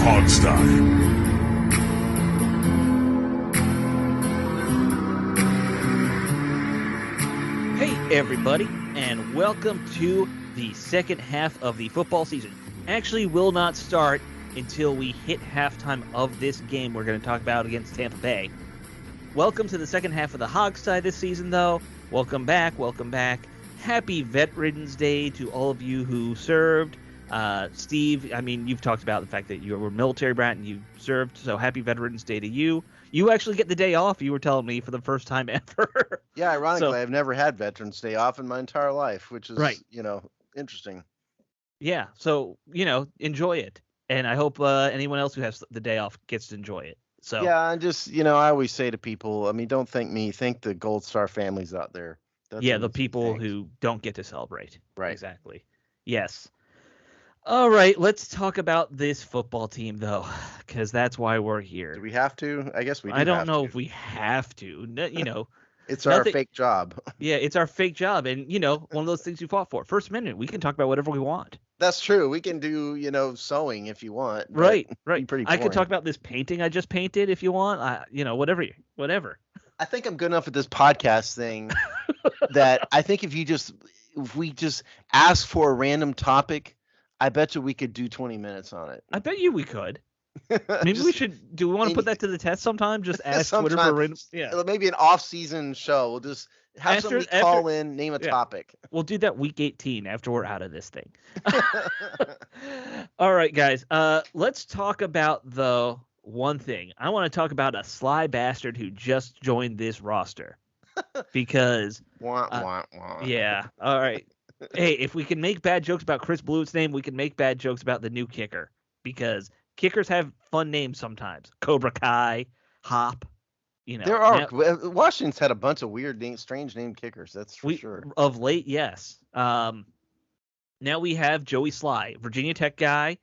Hogstye. Hey, everybody, and welcome to the second half of the football season. Actually, will not start until we hit halftime of this game we're going to talk about against Tampa Bay. Welcome to the second half of the Hogstye this season, though. Welcome back, welcome back. Happy Veterans Day to all of you who served. Steve, I mean, you've talked about the fact that you were a military brat and you served, so happy Veterans Day to you. You actually get the day off, you were telling me, for the first time ever. Yeah, ironically, I've never had Veterans Day off in my entire life, which is, right. Interesting. Yeah, so, enjoy it. And I hope anyone else who has the day off gets to enjoy it. So yeah, and just, I always say to people, I mean, don't thank me, thank the Gold Star families out there. That's the people who don't get to celebrate. Right. Exactly. Yes. All right, let's talk about this football team, though, because that's why we're here. Do we have to? I guess we do. I don't know if we have to. It's our fake job. Yeah, it's our fake job. And, one of those things you fought for. First Amendment, we can talk about whatever we want. That's true. We can do, sewing if you want. Right. Pretty boring. I could talk about this painting I just painted if you want. Whatever. I think I'm good enough at this podcast thing that I think if we just ask for a random topic, I bet you we could do 20 minutes on it. I bet you we could. Maybe we should. Do we want to put that to the test sometime? Just ask Twitter for random. Yeah. Maybe an off-season show. We'll just have somebody call in, name a topic. We'll do that week 18 after we're out of this thing. All right, guys. Let's talk about the one thing. I want to talk about a sly bastard who just joined this roster. Because. Yeah. All right. Hey, if we can make bad jokes about Chris Blewett's name, we can make bad jokes about the new kicker. Because kickers have fun names sometimes. Cobra Kai, Hop. There are. Washington's had a bunch of weird, strange named kickers. That's for sure. Of late, yes. Now we have Joey Sly, Virginia Tech guy.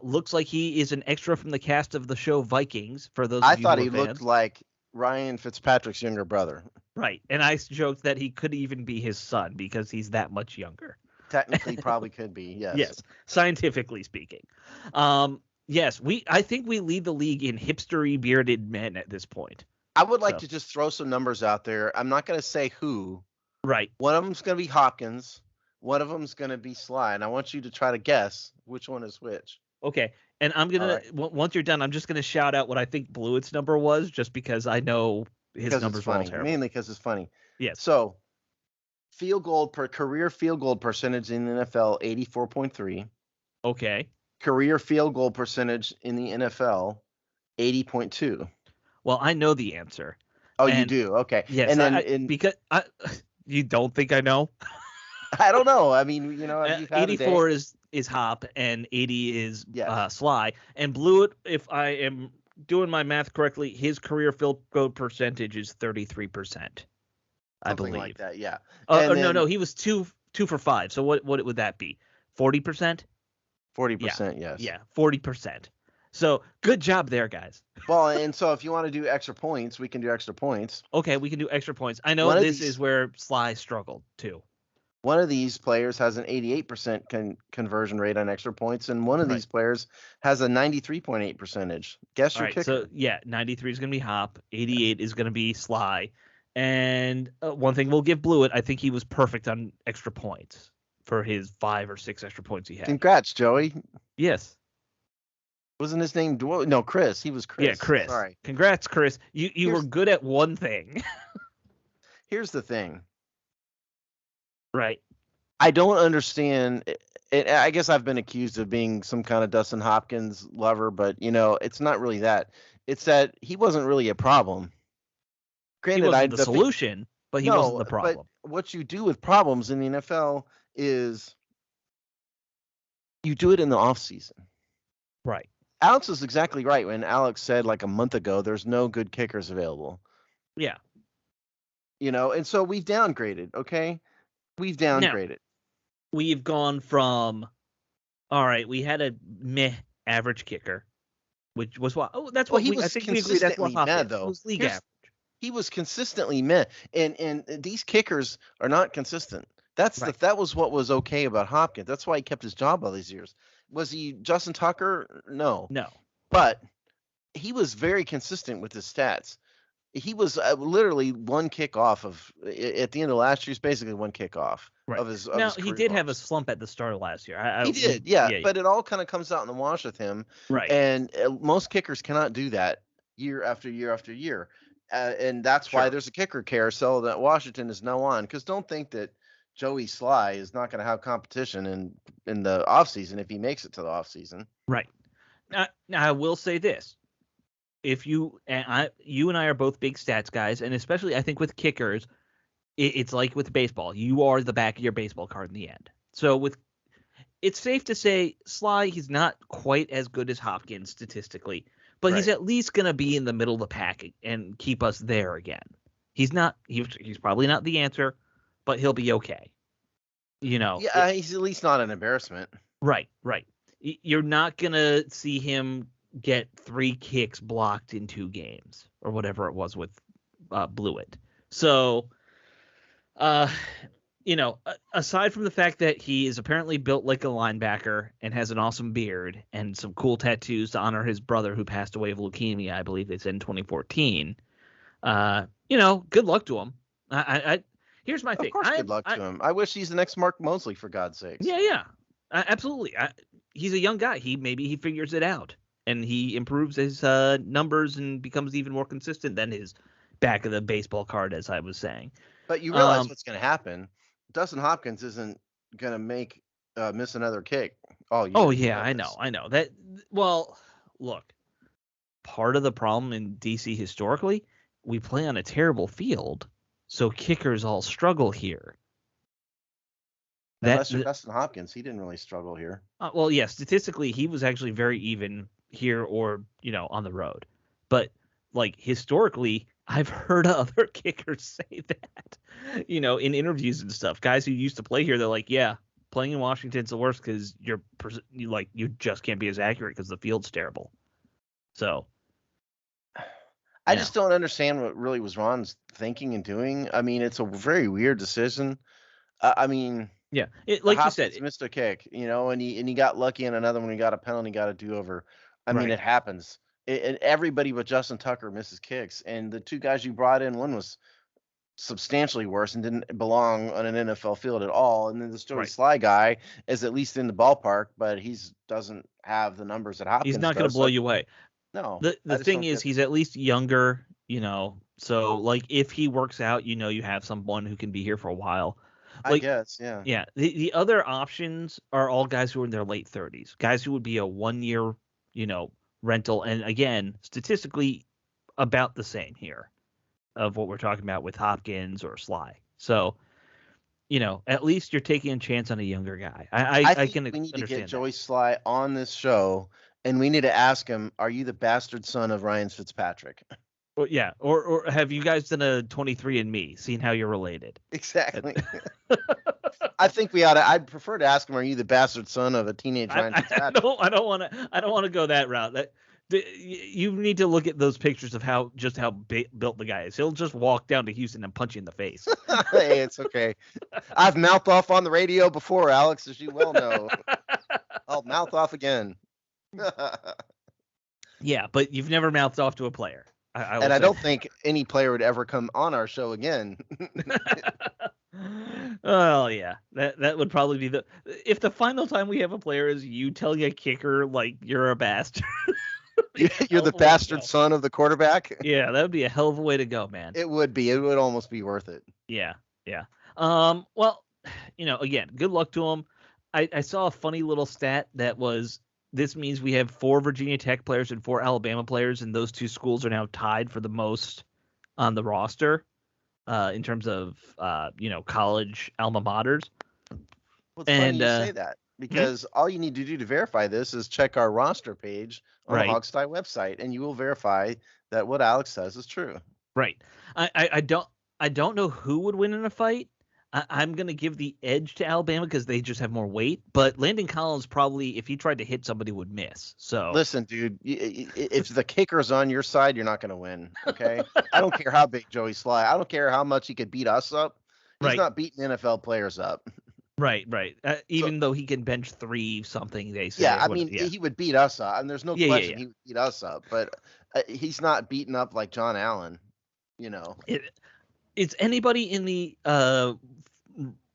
Looks like he is an extra from the cast of the show Vikings. For those, I thought he looked like Ryan Fitzpatrick's younger brother. Right, and I joked that he could even be his son because he's that much younger. Technically, probably could be. Yes. Yes, scientifically speaking. Yes, I think we lead the league in hipstery bearded men at this point. I would like to just throw some numbers out there. I'm not going to say who. Right. One of them's going to be Hopkins. One of them's going to be Sly, and I want you to try to guess which one is which. Okay, and I'm going to, once you're done, I'm just going to shout out what I think Blewett's number was, just because I know his numbers are all terrible. Mainly because it's funny. Yes. So, career field goal percentage in the NFL, 84.3. Okay. Career field goal percentage in the NFL, 80.2. Well, I know the answer. Oh, you do? Okay. Yes, and then because you don't think I know? I don't know. I mean, 84 is Hop and 80 is Sly. And Blewett, if I am doing my math correctly, his career field goal percentage is 33%. I believe. Like that, yeah. No, he was 2 for 5. So what would that be? 40%? 40%, yes. Yeah, 40%. So good job there, guys. Well, and so if you want to do extra points, we can do extra points. Okay, we can do extra points. I know this is where Sly struggled too. One of these players has an 88% conversion rate on extra points, and one of these players has a 93.8 percentage. Guess your kicker. So, 93 is going to be Hop. 88 is going to be Sly. And one thing we'll give Blewett, I think he was perfect on extra points for his 5 or 6 extra points he had. Congrats, Joey. Yes. Wasn't his name? No, Chris. He was Chris. Yeah, Chris. Sorry. Congrats, Chris. You were good at one thing. Here's the thing. Right. I don't understand. I guess I've been accused of being some kind of Dustin Hopkins lover, but, it's not really that. It's that he wasn't really a problem. Granted, he wasn't the solution, but he wasn't the problem. But what you do with problems in the NFL is you do it in the offseason. Right. Alex is exactly right when Alex said like a month ago there's no good kickers available. Yeah. And so we've downgraded, okay? We've downgraded. Now, we've gone from, all right, we had a meh average kicker, which was what? Oh, that's what he was. I think we agree that's what meh, though. It was league average. He was consistently meh, and these kickers are not consistent. That was what was okay about Hopkins. That's why he kept his job all these years. Was he Justin Tucker? No. but he was very consistent with his stats. He was literally one kick off of at the end of last year. He's basically one kick off of his. Now his he career did have a loss. slump at the start of last year. He did, yeah, but it all kind of comes out in the wash with him. Right. And most kickers cannot do that year after year after year, and that's why there's a kicker carousel that Washington is now on. Because don't think that Joey Sly is not going to have competition in the offseason if he makes it to the offseason. Right. Now I will say this. If you and I are both big stats guys, and especially I think with kickers, it's like with baseball. You are the back of your baseball card in the end. So it's safe to say Sly, he's not quite as good as Hopkins statistically, but he's at least going to be in the middle of the pack and keep us there again. He's probably not the answer, but he'll be okay. Yeah, he's at least not an embarrassment. Right. You're not going to see him get 3 kicks blocked in 2 games or whatever it was with Blewett. So, aside from the fact that he is apparently built like a linebacker and has an awesome beard and some cool tattoos to honor his brother who passed away of leukemia, I believe they said in 2014. Good luck to him. Here's my thing. Of course, good luck to him. I wish he's the next Mark Mosley, for God's sakes. Yeah. Absolutely. He's a young guy. Maybe he figures it out and he improves his numbers and becomes even more consistent than his back of the baseball card, as I was saying. But you realize what's going to happen. Dustin Hopkins isn't going to miss another kick all year. Oh, yeah, I know. That. Well, look, part of the problem in DC historically, we play on a terrible field, so kickers all struggle here. Unless you're Dustin Hopkins, he didn't really struggle here. Well, yeah, statistically, he was actually very even here or, on the road. But, historically, I've heard other kickers say that, in interviews and stuff. Guys who used to play here, they're like, yeah, playing in Washington's the worst because you just can't be as accurate because the field's terrible. So. I just don't understand what really was Ron's thinking and doing. I mean, it's a very weird decision. Yeah, like you said, missed a kick, and he got lucky in another one. He got a penalty, got a do-over. I mean, it happens. And everybody but Justin Tucker misses kicks. And the 2 guys you brought in, one was substantially worse and didn't belong on an NFL field at all. And then the Joey Sly guy is at least in the ballpark, but he doesn't have the numbers that Hopkins does. He's not going to blow you away. No. The thing is, he's at least younger, so if he works out, you have someone who can be here for a while. I guess, yeah. Yeah. The other options are all guys who are in their late 30s, guys who would be a 1-year, rental. And again, statistically about the same here of what we're talking about with Hopkins or Sly. So, at least you're taking a chance on a younger guy. I can we need understand to get Joey Sly on this show, and we need to ask him, are you the bastard son of Ryan Fitzpatrick? Well, yeah, or have you guys done a 23andMe, seen how you're related? Exactly. I think we ought to. I'd prefer to ask him, are you the bastard son of a teenage Ryan Fitzpatrick? I don't want to go that route. You need to look at those pictures of how built the guy is. He'll just walk down to Houston and punch you in the face. Hey, it's okay. I've mouthed off on the radio before, Alex, as you well know. I'll mouth off again. Yeah, but you've never mouthed off to a player. I don't think any player would ever come on our show again. Well, yeah, that would probably be if the final time we have a player is you telling a kicker you're a bastard. You're the bastard son of the quarterback. Yeah, that would be a hell of a way to go, man. It would be. It would almost be worth it. Yeah. Well, again, good luck to him. I saw a funny little stat that was. This means we have 4 Virginia Tech players and 4 Alabama players, and those 2 schools are now tied for the most on the roster in terms of, college alma maters. Well, it's funny you say that because all you need to do to verify this is check our roster page on the Hogsty website, and you will verify that what Alex says is true. Right. I don't know who would win in a fight. I'm going to give the edge to Alabama because they just have more weight. But Landon Collins probably, if he tried to hit somebody, would miss. So listen, dude, if the kicker's on your side, you're not going to win. Okay, I don't care how big Joey Sly. I don't care how much he could beat us up. He's not beating NFL players up. Right. So Even though he can bench 3 something, they yeah, say. I What? mean, Yeah. he would beat us up, and there's no Yeah. question he would beat us up, but he's not beaten up like John Allen, you know. Is anybody in the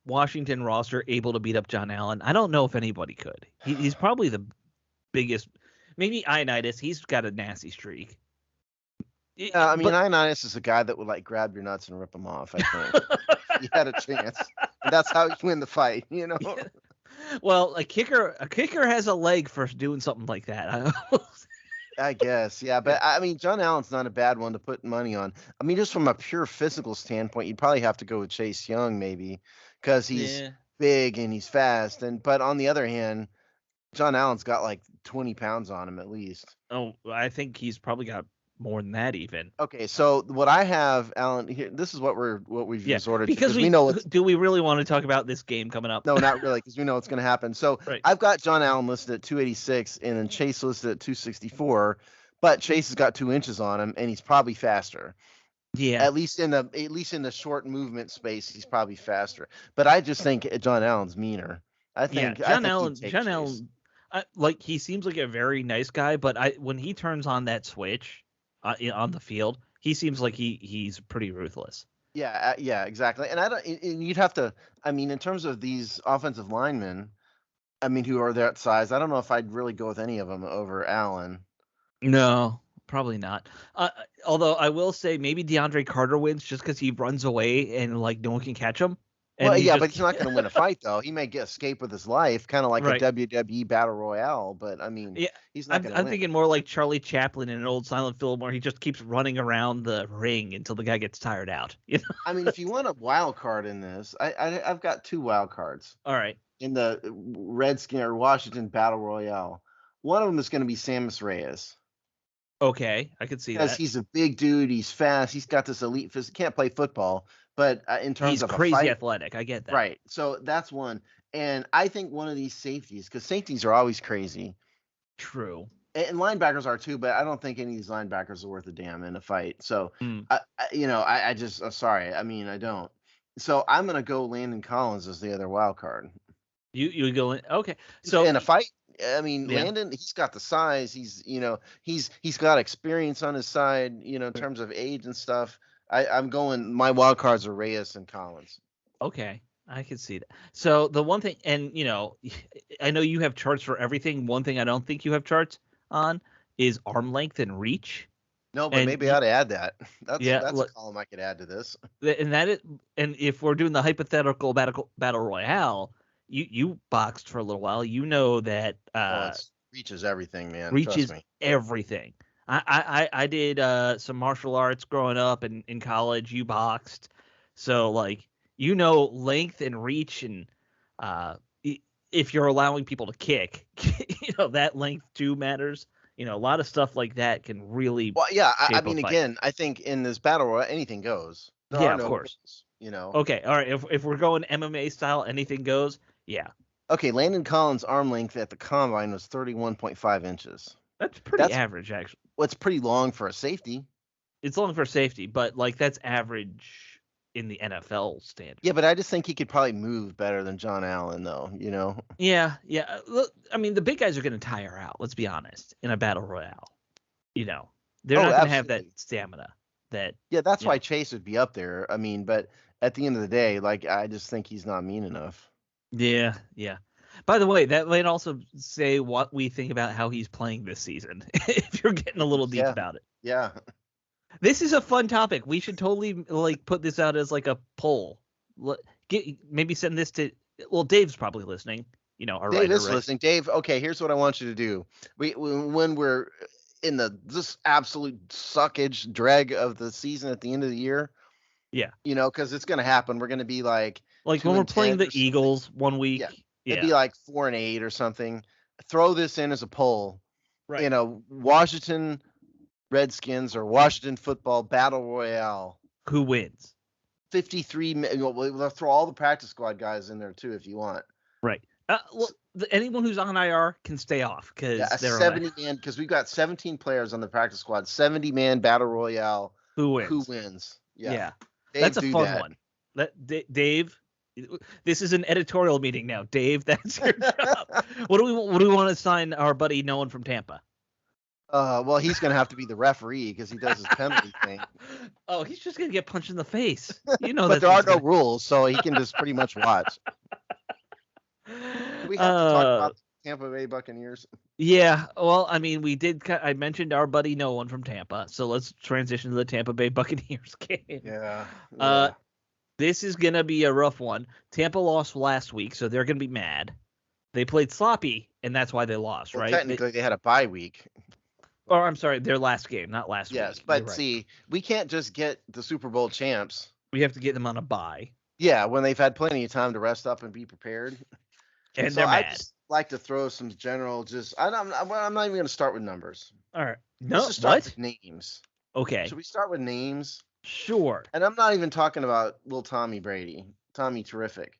Washington roster able to beat up John Allen? I don't know if anybody could. He's probably the biggest. Maybe Ioannidis. He's got a nasty streak. Yeah, I mean, But Ioannidis is a guy that would like grab your nuts and rip them off, I think. If he had a chance. And that's how you win the fight, you know. well, a kicker has a leg for doing something like that. I guess, yeah, but I mean, John Allen's not a bad one to put money on. I mean, just from a pure physical standpoint, you'd probably have to go with Chase Young, maybe, because he's Yeah. big and he's fast. But on the other hand, John Allen's got like 20 pounds on him at least. Oh, I think he's probably got more than that even. Okay, so what I have, Alan, here, this is what we've Yeah, resorted to because we know it's do we really want to talk about this game coming up? no, not really, because we know it's going to happen. So Right. I've got John Allen listed at 286, and then Chase listed at 264. But Chase has got 2 inches on him, and he's probably faster. Yeah. At least in the short movement space, he's probably faster. But I just think John Allen's meaner. I think John he'd take Allen, Chase. like he seems like a very nice guy, but when he turns on that switch on the field, he seems like he's pretty ruthless. Yeah, exactly. And and you'd have to. I mean, in terms of these offensive linemen, I mean, who are that size, I don't know if I'd really go with any of them over Allen. No, probably not. Although I will say maybe DeAndre Carter wins just because he runs away and like no one can catch him. And Well, yeah, but he's not going to win a fight though. He may escape with his life, kind of like right. a WWE battle royale. But I mean, Yeah, he's not going to win. I'm thinking more like Charlie Chaplin in an old silent film where he just keeps running around the ring until the guy gets tired out. You know? I mean, if you want a wild card in this, I've got 2 wild cards. All right. In the Redskin or Washington battle royale, one of them is going to be Samus Reyes. Okay, I could see that. Because he's a big dude, he's fast, he's got this elite physique. Can't play football, but in terms of crazy a fight, athletic. I get that. Right. So that's one. And I think one of these safeties, because safeties are always crazy. True. And linebackers are too, but I don't think any of these linebackers are worth a damn in a fight. So, I just, sorry. I mean, I don't. So I'm going to go Landon Collins as the other wild card. You go in. Okay. So in a fight, I mean, Landon, he's got the size. He's got experience on his side, in terms of age and stuff. I'm going, my wild cards are Reyes and Collins. Okay. I can see that. So the one thing, and I know you have charts for everything. One thing I don't think you have charts on is arm length and reach. No, but maybe I ought to add that. That's a column I could add to this. And if we're doing the hypothetical battle royale, you boxed for a little while. You know that reach is everything, man. Reach is everything. I did some martial arts growing up and in college. You boxed, so length and reach, and if you're allowing people to kick, that length too matters. A lot of stuff like that can really. Well, yeah. I mean, again, I think in this battle royale, anything goes. Of course. Rules, Okay, all right. If we're going MMA style, anything goes. Yeah. Okay, Landon Collins' arm length at the combine was 31.5 inches. That's pretty average, actually. Well, it's pretty long for a safety. It's long for safety, but that's average in the NFL standard. Yeah, but I just think he could probably move better than John Allen, though. Yeah. Look, I mean, the big guys are going to tire out. Let's be honest. In a battle royale, they're not going to have that stamina. That's why Chase would be up there. I mean, but at the end of the day, I just think he's not mean enough. Yeah. By the way, that might also say what we think about how he's playing this season. If you're getting a little deep about it. Yeah. This is a fun topic. We should totally put this out as a poll. Maybe send this to. Well, Dave's probably listening. Dave is listening. Dave, okay, here's what I want you to do. When we're in this absolute suckage drag of the season at the end of the year. Yeah. Because it's going to happen. We're going to be when we're playing the Eagles 1 week. Yeah. It'd be 4-8 or something. Throw this in as a poll. Right. Washington Redskins or Washington football battle royale. Who wins? 53. We'll throw all the practice squad guys in there too if you want. Right. Anyone who's on IR can stay off because they're 70-man. Because we've got 17 players on the practice squad. 70-man battle royale. Who wins? Yeah. Dave, that's a fun one. Dave, This is an editorial meeting now, Dave. That's your job. What do we want to sign our buddy Nolan from Tampa? Well, he's going to have to be the referee because he does his penalty thing. Oh, he's just going to get punched in the face. But there are no rules, so he can just pretty much watch. Do we have to talk about the Tampa Bay Buccaneers? Yeah, well, I mean, I mentioned our buddy Nolan from Tampa, so let's transition to the Tampa Bay Buccaneers game. Yeah. This is going to be a rough one. Tampa lost last week, so they're going to be mad. They played sloppy, and that's why they lost, right? Technically, they had a bye week. Or, I'm sorry, their last game, not last week. Yes, but see, we can't just get the Super Bowl champs. We have to get them on a bye. Yeah, when they've had plenty of time to rest up and be prepared. And so they're mad. I just like to throw some general, I'm not even going to start with numbers. All right. Let's just start with names. Okay. Should we start with names? Sure. And I'm not even talking about little Tommy Brady. Tommy Terrific.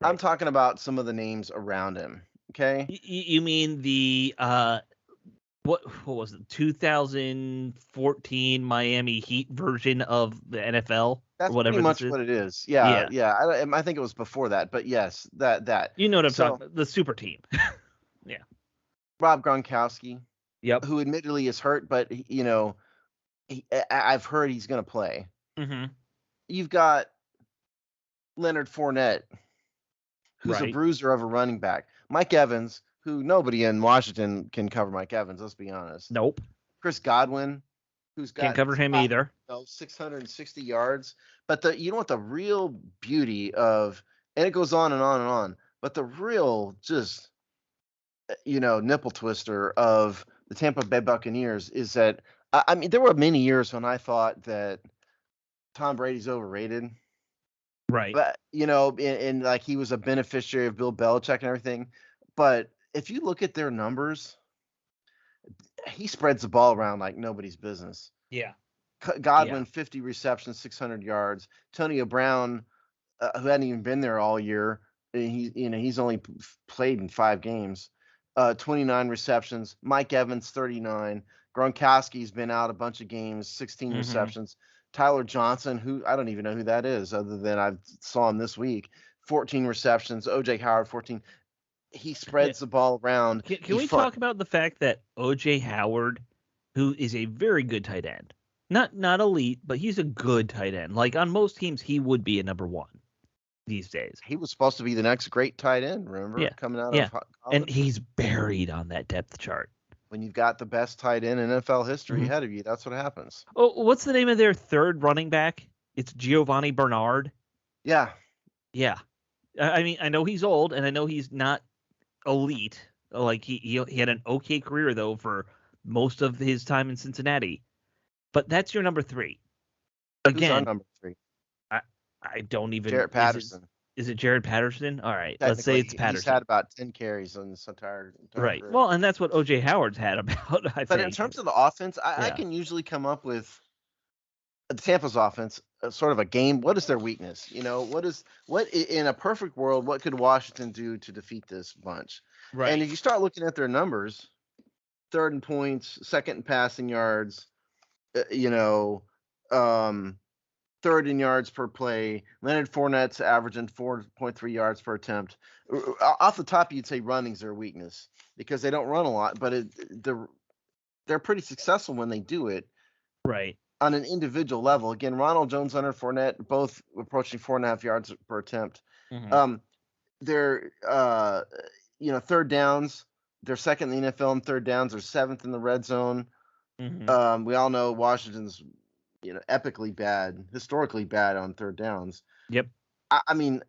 Right. I'm talking about some of the names around him. Okay. You mean the what was it? 2014 Miami Heat version of the NFL? That's or whatever pretty much what it is. Yeah. I think it was before that, but yes, that. You know what I'm talking about? The super team. Yeah. Rob Gronkowski. Yep. Who admittedly is hurt, but I've heard he's going to play. Mm-hmm. You've got Leonard Fournette, who's a bruiser of a running back. Mike Evans, who nobody in Washington can cover Mike Evans, let's be honest. Nope. Chris Godwin, who's got can't cover him either. 660 yards. But you know what the real beauty of, and it goes on and on and on, but the real just, nipple twister of the Tampa Bay Buccaneers is that, I mean, there were many years when I thought that Tom Brady's overrated. Right. But, and like he was a beneficiary of Bill Belichick and everything. But if you look at their numbers, he spreads the ball around like nobody's business. Yeah. Godwin, 50 receptions, 600 yards. Antonio Brown, who hadn't even been there all year, he's only played in 5 games. 29 receptions. Mike Evans, 39. Gronkowski's been out a bunch of games, 16 receptions. Tyler Johnson, who I don't even know who that is other than I saw him this week, 14 receptions. O.J. Howard, 14. He spreads the ball around. Can we talk about the fact that O.J. Howard, who is a very good tight end, not elite, but he's a good tight end. Like on most teams, he would be a number 1 these days. He was supposed to be the next great tight end, remember? Yeah. Coming out of college. And he's buried on that depth chart. When you've got the best tight end in NFL history ahead of you, that's what happens. Oh, what's the name of their third running back? It's Giovanni Bernard. Yeah. Yeah. I mean, I know he's old, and I know he's not elite. Like he had an okay career though for most of his time in Cincinnati. But that's your number 3. Again, who's our number 3? I don't even. Jared Patterson. Is it Jared Patterson? All right, let's say it's Patterson. He's had about 10 carries on this entire right. career. Well, and that's what O.J. Howard's had about. I think. In terms of the offense, I can usually come up with the Tampa's offense, sort of a game. What is their weakness? What in a perfect world, what could Washington do to defeat this bunch? Right. And if you start looking at their numbers, 3rd in points, 2nd in passing yards, 3rd in yards per play. Leonard Fournette's averaging 4.3 yards per attempt. Off the top, you'd say running's their weakness because they don't run a lot, but they're pretty successful when they do it. Right. On an individual level. Again, Ronald Jones, Leonard Fournette, both approaching 4.5 yards per attempt. They're, 3rd downs. They're 2nd in the NFL in 3rd downs. They're 7th in the red zone. We all know Washington's epically bad, historically bad on 3rd downs. Yep. I mean,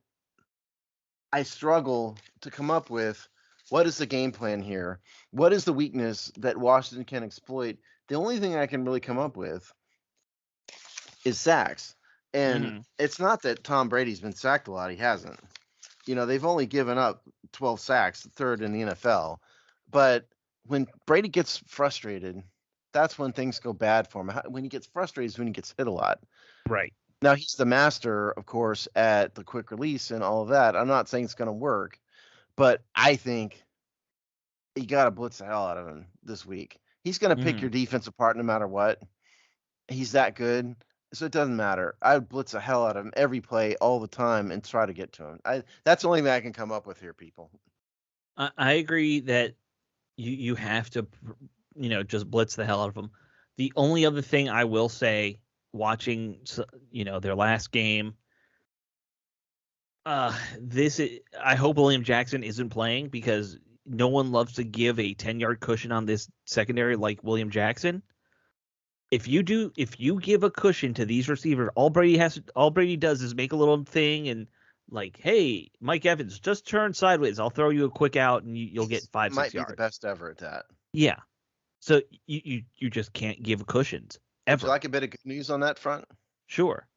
I struggle to come up with what is the game plan here? What is the weakness that Washington can exploit? The only thing I can really come up with is sacks. And it's not that Tom Brady's been sacked a lot. He hasn't. They've only given up 12 sacks, 3rd in the NFL. But when Brady gets frustrated, that's when things go bad for him. When he gets frustrated is when he gets hit a lot. Right. Now, he's the master, of course, at the quick release and all of that. I'm not saying it's going to work, but I think you got to blitz the hell out of him this week. He's going to pick your defense apart no matter what. He's that good. So it doesn't matter. I would blitz the hell out of him every play, all the time, and try to get to him. That's the only thing I can come up with here, people. I agree that you have to, just blitz the hell out of them. The only other thing I will say, watching, their last game, I hope William Jackson isn't playing because no one loves to give a 10-yard cushion on this secondary like William Jackson. If you give a cushion to these receivers, all Brady does is make a little thing and like, hey, Mike Evans, just turn sideways. I'll throw you a quick out and you'll get 5-6 yards. Might be the best ever at that. Yeah. So you just can't give cushions ever. Would you like a bit of good news on that front? Sure.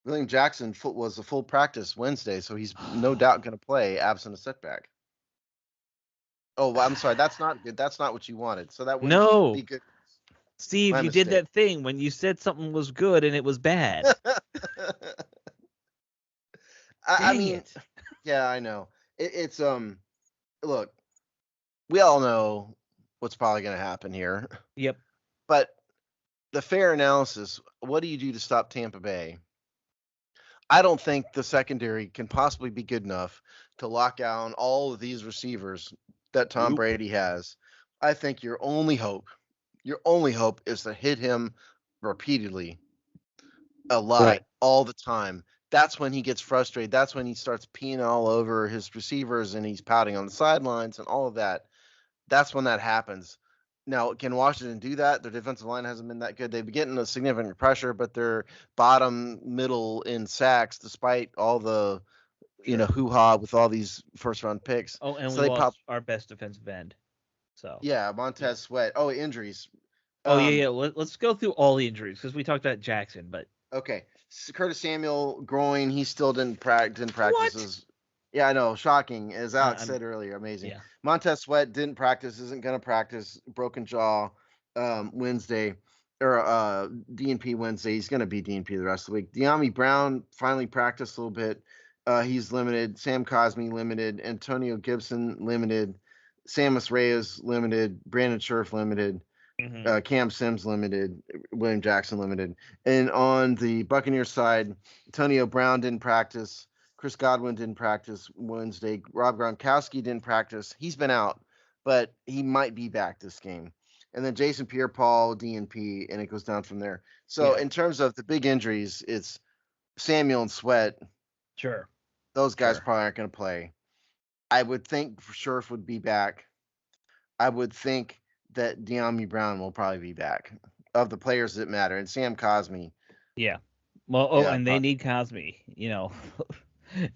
William Jackson was a full practice Wednesday, so he's no doubt going to play absent a setback. Oh, well, I'm sorry. That's not good. That's not what you wanted. So that wouldn't be good. Steve, you did that thing when you said something was good and it was bad. I mean, yeah, I know. It's look, we all know what's probably going to happen here. Yep. But the fair analysis, what do you do to stop Tampa Bay? I don't think the secondary can possibly be good enough to lock down all of these receivers that Tom Brady has. I think your only hope is to hit him repeatedly a lot all the time. That's when he gets frustrated. That's when he starts peeing all over his receivers and he's pouting on the sidelines and all of that. That's when that happens. Now, can Washington do that? Their defensive line hasn't been that good. They've been getting a significant pressure, but they're bottom middle in sacks despite all the, hoo-ha with all these first-round picks. Oh, and so we lost our best defensive end. So yeah, Montez Sweat. Oh, injuries. Yeah. Let's go through all the injuries because we talked about Jackson, but okay. Curtis Samuel groin. He still didn't practice. What? Yeah, I know. Shocking, as Alex said earlier. Amazing. Yeah. Montez Sweat didn't practice. Isn't going to practice. Broken jaw. Wednesday or DNP Wednesday. He's going to be DNP the rest of the week. De'Ami Brown finally practiced a little bit. He's limited. Sam Cosmi limited. Antonio Gibson limited. Samus Reyes limited. Brandon Scherf limited. Mm-hmm. Cam Sims limited. William Jackson limited. And on the Buccaneers side, Antonio Brown didn't practice. Chris Godwin didn't practice Wednesday. Rob Gronkowski didn't practice. He's been out, but he might be back this game. And then Jason Pierre-Paul, DNP, and it goes down from there. So in terms of the big injuries, it's Samuel and Sweat. Sure. Those guys probably aren't going to play. I would think Scherf would be back. I would think that De'Ami Brown will probably be back of the players that matter. And Sam Cosmi. Yeah. Well, and they need Cosmi,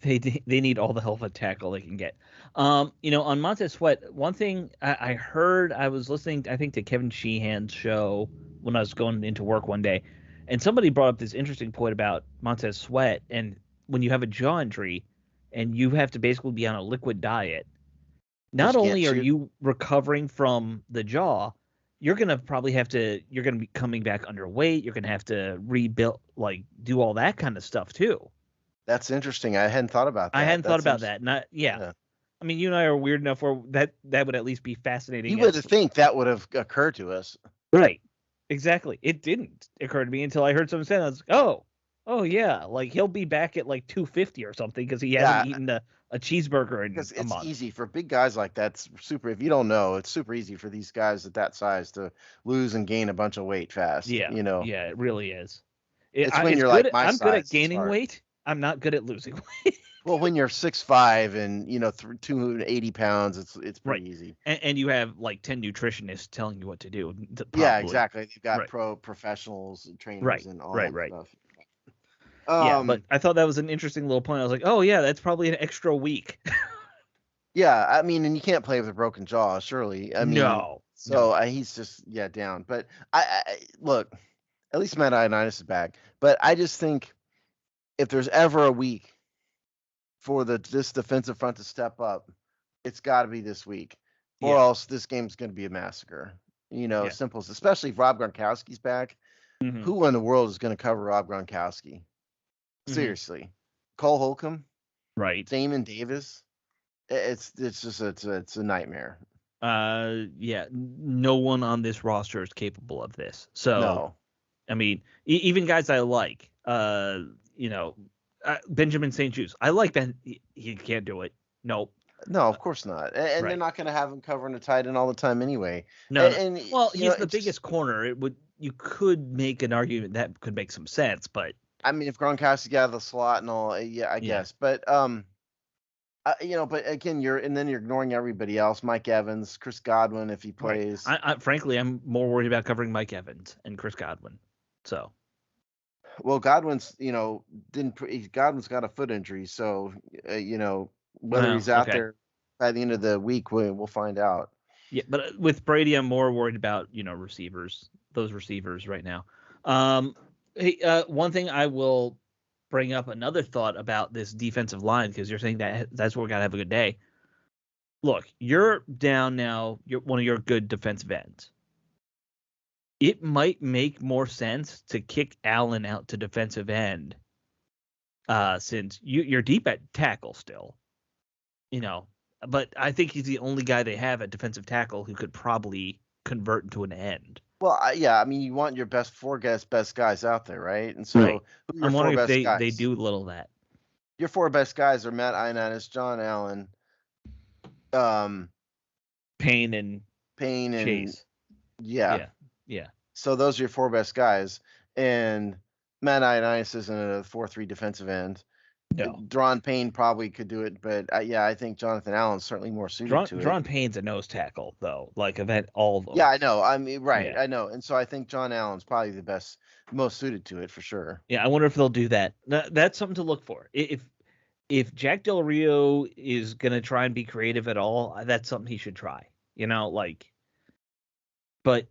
They need all the help at tackle they can get. On Montez Sweat, one thing I heard, I was listening, I think, to Kevin Sheehan's show when I was going into work one day, and somebody brought up this interesting point about Montez Sweat, and when you have a jaw injury and you have to basically be on a liquid diet, not only are you recovering from the jaw, you're going to be coming back underweight, you're going to have to rebuild, do all that kind of stuff too. That's interesting. I hadn't thought about that. I hadn't thought about that. Yeah. I mean, you and I are weird enough where that would at least be fascinating. You would think that would have occurred to us. Right. Exactly. It didn't occur to me until I heard someone say that. I was like, oh yeah, he'll be back at 250 or something because he hasn't eaten a cheeseburger in a month. It's easy for big guys like that. It's super. If you don't know, it's super easy for these guys at that size to lose and gain a bunch of weight fast. Yeah. Yeah, it really is. When you're like my size. I'm good at gaining weight. I'm not good at losing weight. Well, when you're 6'5" and 280 pounds, it's pretty easy. And you have 10 nutritionists telling you what to do. Probably. Yeah, exactly. You've got professionals and trainers and all that stuff. But I thought that was an interesting little point. I was like, oh yeah, that's probably an extra week. Yeah, I mean, and you can't play with a broken jaw, surely. I mean, no. So he's just down. But I look, at least Matt Ioannidis is back. But I just think if there's ever a week for this defensive front to step up, it's got to be this week, or else this game's going to be a massacre. Simple. Especially if Rob Gronkowski's back. Mm-hmm. Who in the world is going to cover Rob Gronkowski? Seriously, Cole Holcomb, right? Damon Davis. It's a nightmare. No one on this roster is capable of this. So, I mean, even guys I like, Benjamin St. Juste. I like Ben. He can't do it. Nope. No, of course not. And they're Right. not going to have him covering a tight end all the time anyway. No. And Well, you know, he's the biggest corner. You could make an argument that could make some sense, but I mean, if Gronkowski got out of the slot and all, yeah, I guess. But but again, you're ignoring everybody else. Mike Evans, Chris Godwin, if he plays. Right. Frankly, I'm more worried about covering Mike Evans and Chris Godwin. So. Well, Godwin's Godwin's got a foot injury, so whether he's out there by the end of the week, we'll find out. Yeah, but with Brady, I'm more worried about those receivers right now. Hey, one thing I will bring up, another thought about this defensive line, because you're saying that's where we gotta have a good day. Look, you're down now. You're one of your good defensive ends. It might make more sense to kick Allen out to defensive end, since you're deep at tackle still. But I think he's the only guy they have at defensive tackle who could probably convert into an end. Well, yeah, I mean, you want your best best guys out there, right? And so, right. I'm wondering if they do a little of that. Your four best guys are Matt Ioannidis, John Allen, Payne and Chase. Yeah. So those are your four best guys, and Matt Ioannidis isn't a 4-3 defensive end. No. Daron Payne probably could do it, but I think Jonathan Allen's certainly more suited to it. Daron Payne's a nose tackle, though. Like, all of them. Yeah, I know. I mean, right. Yeah. I know. And so I think John Allen's probably most suited to it for sure. Yeah, I wonder if they'll do that. That's something to look for. If Jack Del Rio is going to try and be creative at all, that's something he should try. But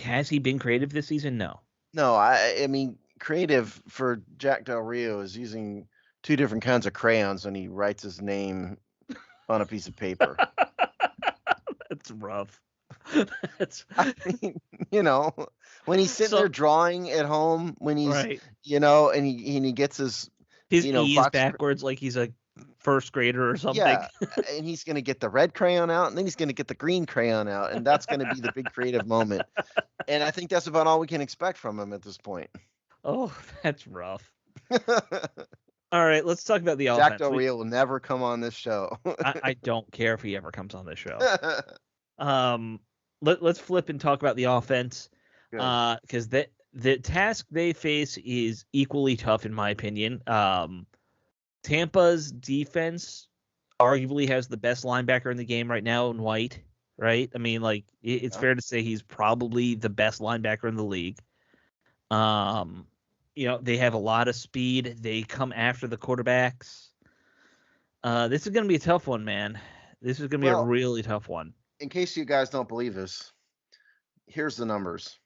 has he been creative this season? No. No, I mean, creative for Jack Del Rio is using 2 different kinds of crayons when he writes his name on a piece of paper. That's rough. I mean, when he's sitting there drawing at home, when he's, right. And he gets his E's backwards like he's a first grader or something. Yeah, and he's going to get the red crayon out, and then he's going to get the green crayon out, and that's going to be the big creative moment. And I think that's about all we can expect from him at this point. Oh, that's rough. All right, let's talk about the offense. Jack Del Rio will never come on this show. I don't care if he ever comes on this show. Let's flip and talk about the offense, because the task they face is equally tough, in my opinion. Tampa's defense arguably has the best linebacker in the game right now in White, right? I mean, like, it's fair to say he's probably the best linebacker in the league. They have a lot of speed. They come after the quarterbacks. This is going to be a tough one, man. This is going to be a really tough one. In case you guys don't believe this, here's the numbers.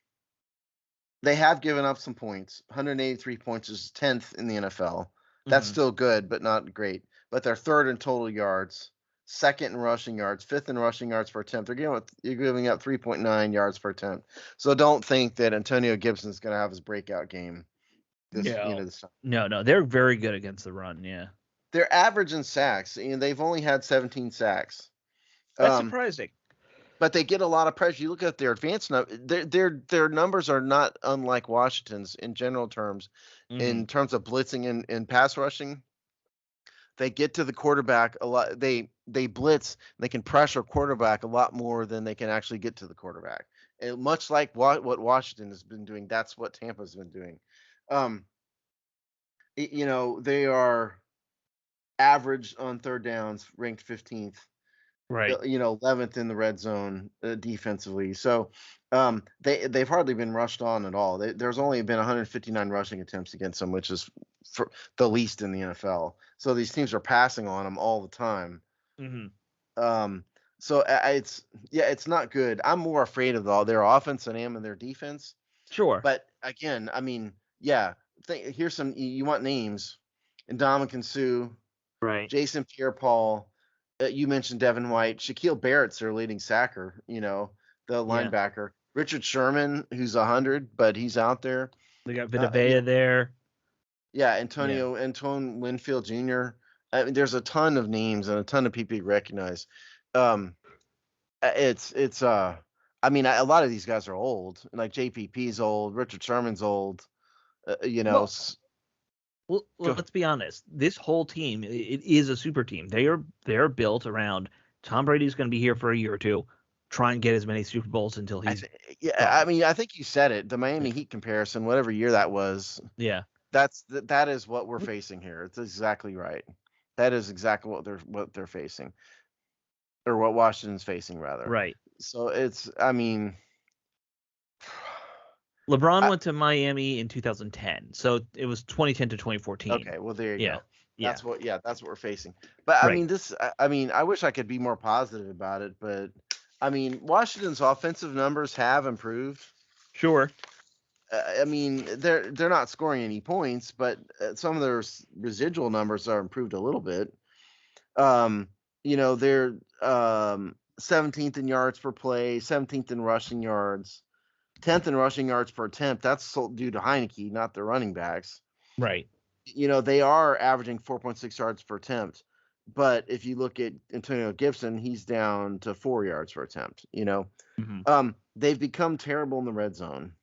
They have given up some points. 183 points is 10th in the NFL. That's still good, but not great. But they're 3rd in total yards, 2nd in rushing yards, 5th in rushing yards per attempt. You're giving up 3.9 yards per attempt. So don't think that Antonio Gibson's going to have his breakout game this time. No, they're very good against the run. Yeah, they're average in sacks. They've only had 17 sacks. That's surprising. But they get a lot of pressure. You look at their advanced their numbers are not unlike Washington's in general terms. In terms of blitzing and pass rushing, they get to the quarterback a lot. They blitz. They can pressure quarterback a lot more than they can actually get to the quarterback. And much like what Washington has been doing, that's what Tampa's been doing. They are average on third downs, ranked 15th. Right. 11th in the red zone defensively. So they've hardly been rushed on at all. There's only been 159 rushing attempts against them, which is for the least in the NFL. So these teams are passing on them all the time. So it's not good. I'm more afraid of their offense than I am of their defense. Sure. But again, I mean, here's some. You want names: Ndamukong Suh, right? Jason Pierre-Paul. You mentioned Devin White. Shaquille Barrett's their leading sacker, the linebacker. Richard Sherman, who's 100, but he's out there. They got Vitavea there. Yeah, Antoine Winfield Jr. I mean, there's a ton of names and a ton of people you recognize. I I mean, a lot of these guys are old. Like JPP's old, Richard Sherman's old. You know, Well, let's be honest. This whole team, it is a super team. They're built around Tom Brady's going to be here for a year or two. Try and get as many Super Bowls until he's I gone. mean, I think you said it. The Miami Heat comparison, whatever year that was, Yeah. that is what we're facing here. It's exactly right. That is exactly what they're facing, or what Washington's facing rather. Right. So it's, I mean, LeBron went to Miami in 2010, so it was 2010 to 2014. Okay, well there you Yeah. go. Yeah. That's what we're facing. But I Right. mean, I mean, I wish I could be more positive about it, but I mean, Washington's offensive numbers have improved. Sure. I mean, they're not scoring any points, but some of their residual numbers are improved a little bit. You know, they're 17th in yards per play, 17th in rushing yards, 10th in rushing yards per attempt. That's due to Heineke, not the running backs. Right. You know, they are averaging 4.6 yards per attempt. But if you look at Antonio Gibson, he's down to 4 yards per attempt, you know. They've become terrible in the red zone.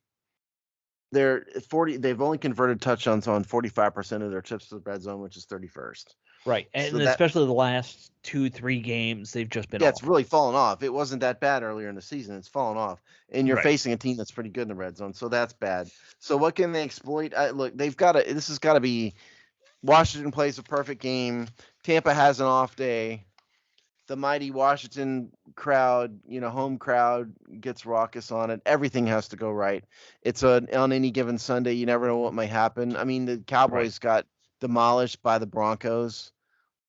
They've only converted touchdowns on 45% of their trips to the red zone, which is 31st. Right. And So especially the last 2-3 games, they've just been it's really fallen off. It wasn't that bad earlier in the season. It's fallen off. And you're Right. facing a team that's pretty good in the red zone. So that's bad. So what can they exploit? Look, this has got to be Washington plays a perfect game. Tampa has an off day. The mighty Washington crowd, you know, home crowd gets raucous on it. Everything has to go right. It's on any given Sunday. You never know what might happen. I mean, the Cowboys got demolished by the Broncos,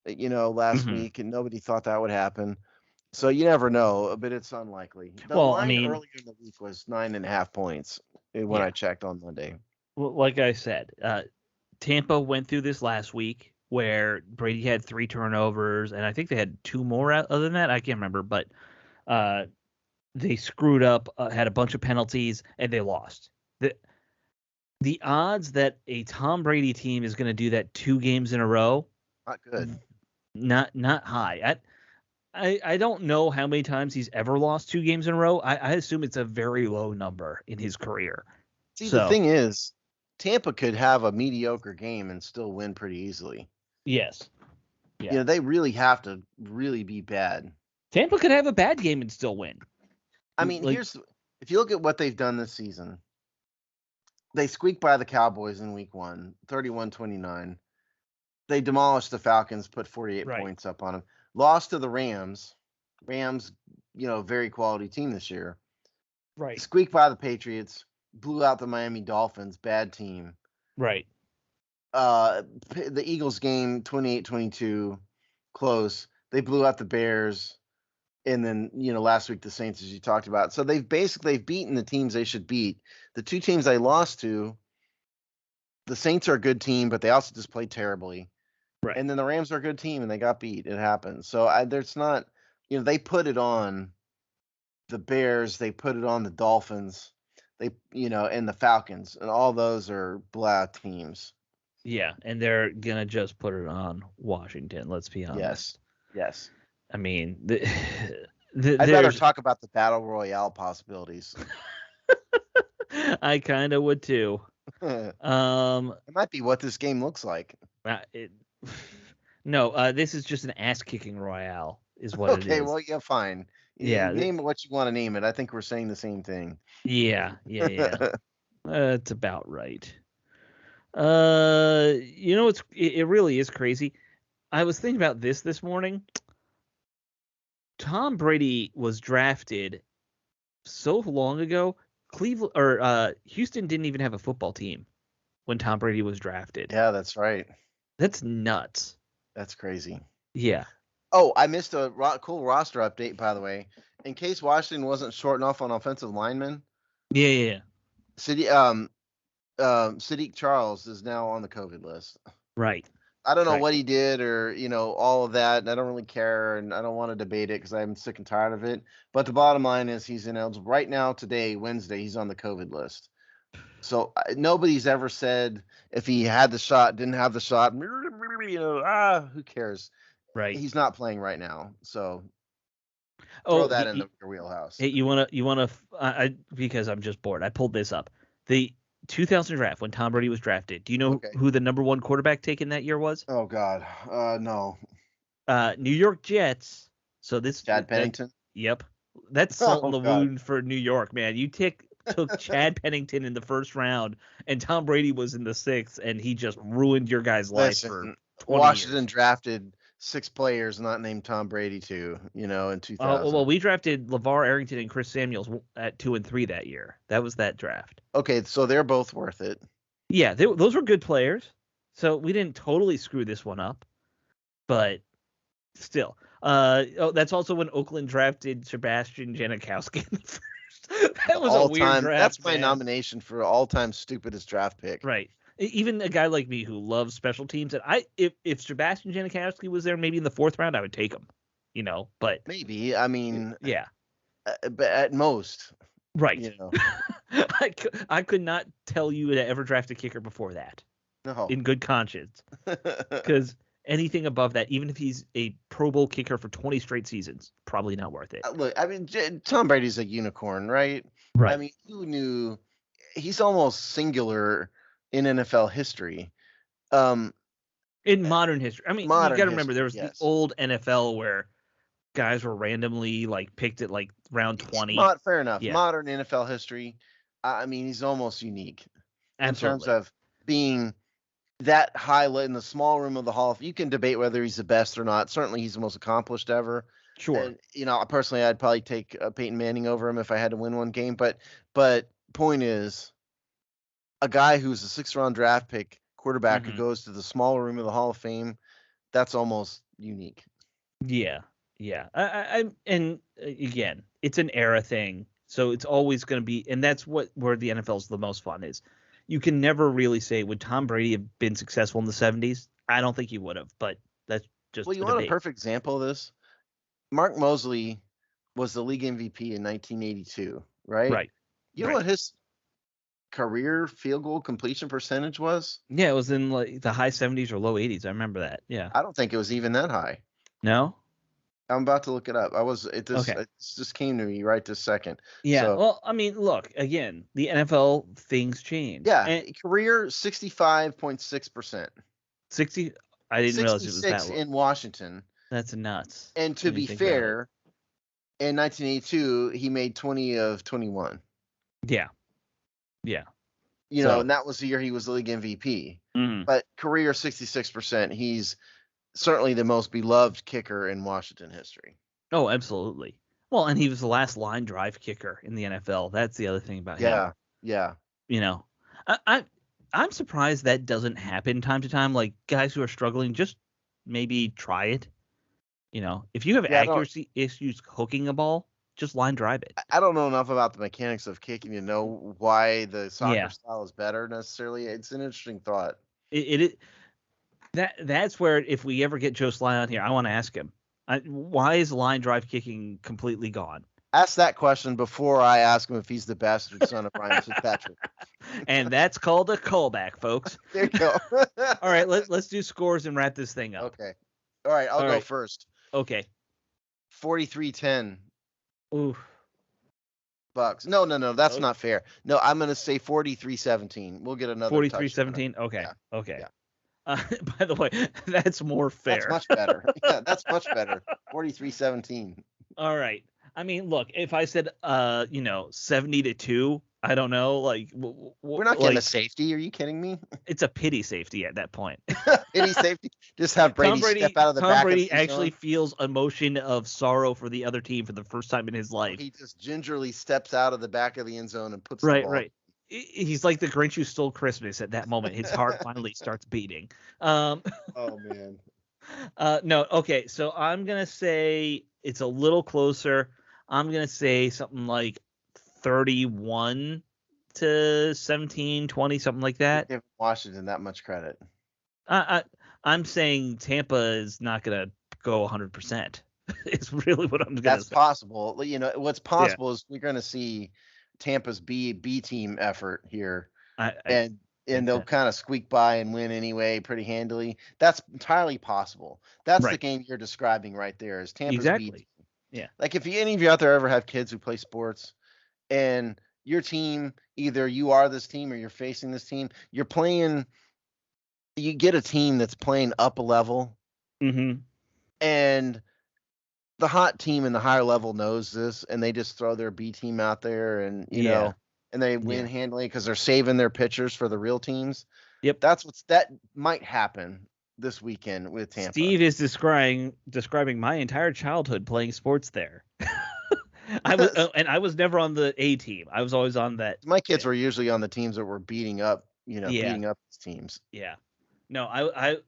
you know, last week, and nobody thought that would happen. So you never know, but it's unlikely. The line earlier in the week was 9.5 points when I checked on Monday. Well, like I said, Tampa went through this last week where Brady had 3 turnovers, and I think they had 2 more other than that. I can't remember, but they screwed up, had a bunch of penalties, and they lost. The odds that a Tom Brady team is going to do that 2 games in a row, not good. Not high. I don't know how many times he's ever lost 2 games in a row. I assume it's a very low number in his career. See, the thing is, Tampa could have a mediocre game and still win pretty easily. Yes. Yeah. You know, they really have to really be bad. Tampa could have a bad game and still win. I mean, if you look at what they've done this season, they squeaked by the Cowboys in week 1, 31-29. They demolished the Falcons, put 48 points up on them. Lost to the Rams. Rams, you know, very quality team this year. Right. Squeaked by the Patriots. Blew out the Miami Dolphins, bad team. Right. The Eagles game, 28-22, close. They blew out the Bears, and then, you know, last week the Saints, as you talked about. So they've beaten the teams they should beat. The 2 teams they lost to, the Saints are a good team, but they also just played terribly. Right. And then the Rams are a good team, and they got beat. It happens. So there's not, you know, they put it on the Bears, they put it on the Dolphins. They, you know, and the Falcons, and all those are blah teams. Yeah, and they're gonna just put it on Washington. Let's be honest. Yes. I mean, I'd rather talk about the battle royale possibilities. I kind of would too. It might be what this game looks like. No, this is just an ass-kicking royale, is what it is. Okay, well, yeah, fine. Yeah, name it what you want to name it. I think we're saying the same thing. Yeah. That's about right. You know, it really is crazy. I was thinking about this morning. Tom Brady was drafted so long ago. Houston didn't even have a football team when Tom Brady was drafted. Yeah, that's right. That's nuts. That's crazy. Yeah. Oh, I missed a cool roster update, by the way. In case Washington wasn't short enough on offensive linemen. Yeah. Sadiq Charles is now on the COVID list. Right. I don't know what he did, or, you know, all of that, and I don't really care, and I don't want to debate it because I'm sick and tired of it. But the bottom line is he's ineligible. Right now, today, Wednesday, he's on the COVID list. So nobody's ever said if he had the shot, didn't have the shot, you know, who cares? Right. He's not playing right now. So Throw Oh, that in your wheelhouse. hey, because I'm just bored. I pulled this up. The 2000 draft when Tom Brady was drafted. Do you know Okay. who the number one quarterback taken that year was? Oh God. No. New York Jets. So Chad Pennington. Yep. That's salt in Oh the God. wound for New York, man. You took Chad Pennington in the first round, and Tom Brady was in the sixth, and he just ruined your guy's life for Listen, 20 Washington years. drafted 6 players not named Tom Brady too, in Oh, 2000. well, we drafted LeVar Arrington and Chris Samuels at 2 and 3 that year. That was that draft. Okay, so they're both worth it. Yeah, those were good players. So we didn't totally screw this one up, but still. That's also when Oakland drafted Sebastian Janikowski in the first. That was a weird draft. That's my man. nomination for all-time stupidest draft pick. Right. Even a guy like me who loves special teams, and if Sebastian Janikowski was there, maybe in the fourth round, I would take him. But Maybe. I mean, yeah, but at most, right. I could not tell you to ever draft a kicker before that. No. In good conscience, because anything above that, even if he's a Pro Bowl kicker for 20 straight seasons, probably not worth it. Look, I mean, Tom Brady's a unicorn, right? Right. I mean, who knew? He's almost singular in NFL history. In modern history, I mean, you got to remember there was the old NFL where guys were randomly picked at round 20. Fair enough. Yeah. Modern NFL history. I mean, he's almost unique. Absolutely. In terms of being that high in the small room of the Hall. You can debate whether he's the best or not. Certainly, he's the most accomplished ever. Sure. And, personally, I'd probably take Peyton Manning over him if I had to win one game. But point is, a guy who's a 6th-round draft pick quarterback who goes to the small room of the Hall of Fame, that's almost unique. Yeah. And again, it's an era thing, so it's always going to be, and that's where the NFL's the most fun is. You can never really say, would Tom Brady have been successful in the 70s? I don't think he would have, but that's just Well, you want a perfect example of this? Mark Mosley was the league MVP in 1982, right? Right. You know what his career field goal completion percentage was? Yeah, it was in the high 70s or low 80s. I remember that. Yeah. I don't think it was even that high. No? I'm about to look it up. It just came to me right this second. Yeah. So, well, I mean, look, again, the NFL, things change. Yeah. And career 65.6%. 60. I didn't realize it was that low. In Washington. That's nuts. And to be fair, in 1982, he made 20 of 21. Yeah. Yeah. And that was the year he was the league MVP. Mm-hmm. But career 66%. He's certainly the most beloved kicker in Washington history. Oh, absolutely. Well, and he was the last line drive kicker in the NFL. That's the other thing about him. Yeah. I'm surprised that doesn't happen time to time. Like guys who are struggling, just maybe try it. If you have accuracy issues hooking a ball, just line drive it. I don't know enough about the mechanics of kicking to know why the soccer style is better necessarily. It's an interesting thought. That's where if we ever get Joe Sly on here, I want to ask him, why is line drive kicking completely gone? Ask that question before I ask him if he's the bastard son of Ryan Fitzpatrick. And that's called a callback, folks. There you go. All right, let's do scores and wrap this thing up. Okay. All right, I'll go first. Okay. 43-10. Ooh. Bucks. No, that's not fair. No, I'm going to say 43-17. We'll get another 43-17. Okay. Yeah. Okay. Yeah. By the way, that's more fair. That's much better. Yeah, that's much better. 43-17. All right. I mean, look, if I said 70-2, I don't know, we're not getting a safety. Are you kidding me? It's a pity safety at that point. Pity safety. Just have Brady step out of the back. Tom Brady actually feels emotion of sorrow for the other team for the first time in his life. He just gingerly steps out of the back of the end zone and puts the ball. Right. He's like the Grinch who stole Christmas at that moment. His heart finally starts beating. Oh man. No. Okay. So I'm gonna say it's a little closer. I'm gonna say something like 31-17, 20, something like that. Give Washington that much credit. I'm saying Tampa is not gonna go 100%. It's really what I'm gonna say. That's possible. What's possible is we're gonna see Tampa's B team effort here, and they'll kind of squeak by and win anyway, pretty handily. That's entirely possible. That's the game you're describing right there. Is Tampa's B team. Yeah. Like if any of you out there ever have kids who play sports and your team, either you are this team or you're facing this team, you get a team that's playing up a level, and the hot team in the higher level knows this, and they just throw their B team out there, and you know, and they win handily because they're saving their pitchers for the real teams. Yep. That might happen this weekend with Tampa. Steve is describing my entire childhood playing sports there. I was never on the A team. I was always on that. My kids were usually on the teams that were beating up these teams. Yeah. No, I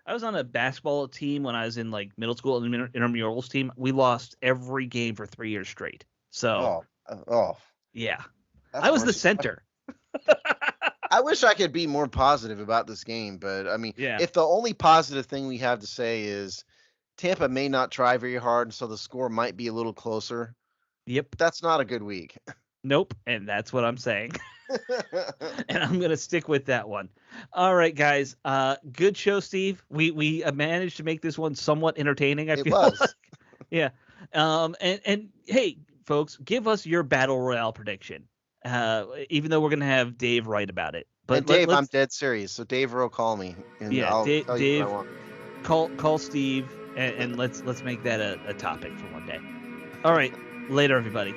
was on a basketball team when I was in like middle school, and intramurals team. We lost every game for 3 years straight. So yeah, I was the center. I wish I could be more positive about this game, but I mean, if the only positive thing we have to say is Tampa may not try very hard, so the score might be a little closer. Yep. That's not a good week. Nope, and that's what I'm saying. And I'm going to stick with that one. All right, guys. Good show, Steve. We managed to make this one somewhat entertaining, I feel like. Yeah. And hey, folks, give us your Battle Royale prediction. Even though we're going to have Dave write about it. But and Dave, I'm dead serious, so Dave will call me, and I'll tell you what I want. Call Steve, and let's make that a topic for one day. All right, later, everybody.